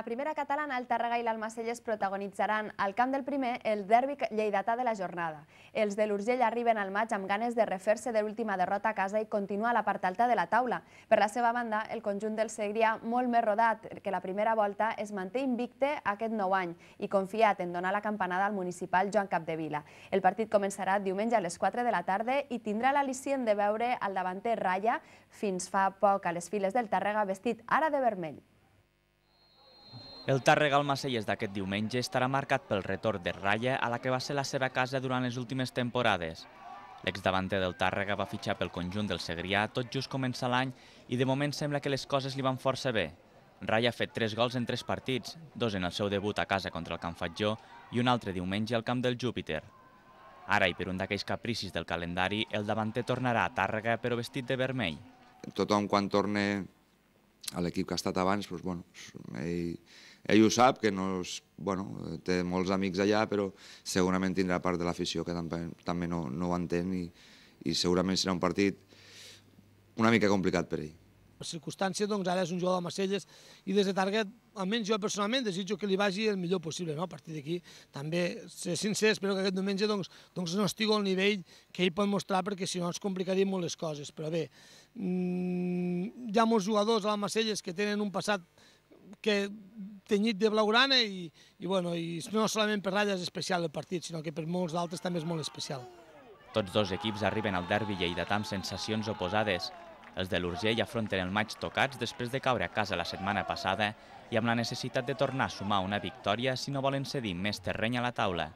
la primera catalana, el Tàrrega i l'Almacelles protagonitzaran al camp del primer el derbi lleidatà de la jornada. Els de l'Urgell arriben al maig amb ganes de refer-se de l'última derrota a casa i continuar a la part alta de la taula. Per la seva banda, el conjunt del Segrià, molt més rodat que la primera volta, es manté invicte aquest nou any i confiat en donar la campanada al municipal Joan Capdevila. El partit començarà diumenge a les 4 de la tarda i tindrà l'al·licient de veure al davanter Raya, fins fa poc a les files del Tàrrega, vestit ara de vermell. El Tàrrega-Almacelles d'aquest diumenge estarà marcat pel retorn de Raya a la que va ser la seva casa durant les últimes temporades. L'exdavanter del Tàrrega va fitxar pel conjunt del Segrià tot just començar l'any i de moment sembla que les coses li van força bé. Raya ha fet 3 gols en 3 partits, 2 en el seu debut a casa contra el Can Fatjó i un altre diumenge al camp del Júpiter. Ara, i per un d'aquells capricis del calendari, el davanter tornarà a Tàrrega però vestit de vermell. Tothom quan torna a l'equip que ha estat abans, ell ho sap, que té molts amics allà, però segurament tindrà part de l'afició que també no ho entén i segurament serà un partit una mica complicat per ell. Per circumstància, ara és un jugador d'Almacelles i des de Tàrrega, almenys jo personalment, desitjo que li vagi el millor possible. A partir d'aquí, també, ser sincer, espero que aquest diumenge no estigui al nivell que ell pot mostrar, perquè si no ens complicaria molt les coses. Però bé, hi ha molts jugadors a l'Almacelles que tenen un passat que tenyit de blaugrana i no solament per Raya és especial el partit, sinó que per molts d'altres també és molt especial. Tots dos equips arriben al derbi lleidatà amb sensacions oposades. Els de l'Urgell afronten el maig tocats després de caure a casa la setmana passada i amb la necessitat de tornar a sumar una victòria si no volen cedir més terreny a la taula.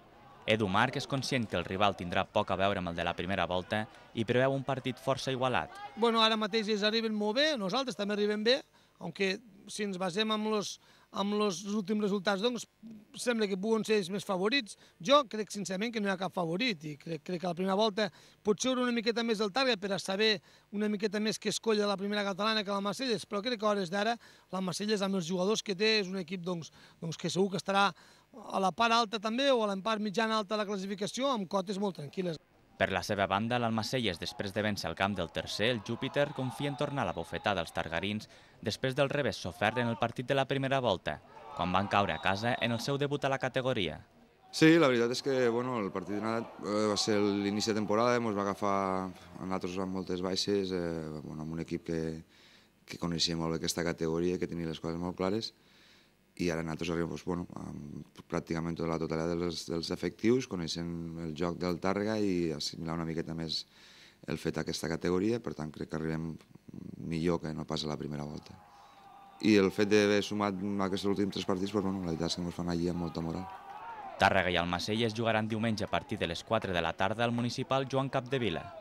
Edu Marc és conscient que el rival tindrà poc a veure amb el de la primera volta i preveu un partit força igualat. Ara mateix ells arriben molt bé, nosaltres també arribem bé, aunque si ens basem en els últims resultats, sembla que puguen ser els més favorits. Jo crec sincerament que no hi ha cap favorit i crec que a la primera volta potser una miqueta més del Tàrrega per a saber una miqueta més què escolla la primera catalana que l'Almacelles, però crec que a hores d'ara l'Almacelles amb els jugadors que té és un equip que segur que estarà a la part alta també o a la part mitjana alta de la classificació amb cotes molt tranquil·les. Per la seva banda, l'Almacelles, després de vèncer al camp del tercer, el Júpiter, confia en tornar a la bufetada als targarins després del revés sofert en el partit de la primera volta, quan van caure a casa en el seu debut a la categoria. Sí, la veritat és que el partit va ser l'inici de temporada, ens va agafar a nosaltres amb moltes baixes, amb un equip que coneixia molt bé aquesta categoria i que tenia les coses molt clares. I ara nosaltres arribem amb pràcticament tota la totalitat dels efectius, coneixent el joc del Tàrrega i assimilar una miqueta més el fet d'aquesta categoria, per tant crec que arribem millor que no pas a la primera volta. I el fet d'haver sumat aquests últims 3 partits, la veritat és que ens fan allí amb molta moral. Tàrrega i Almacelles jugaran diumenge a partir de les 4 de la tarda al municipal Joan Capdevila.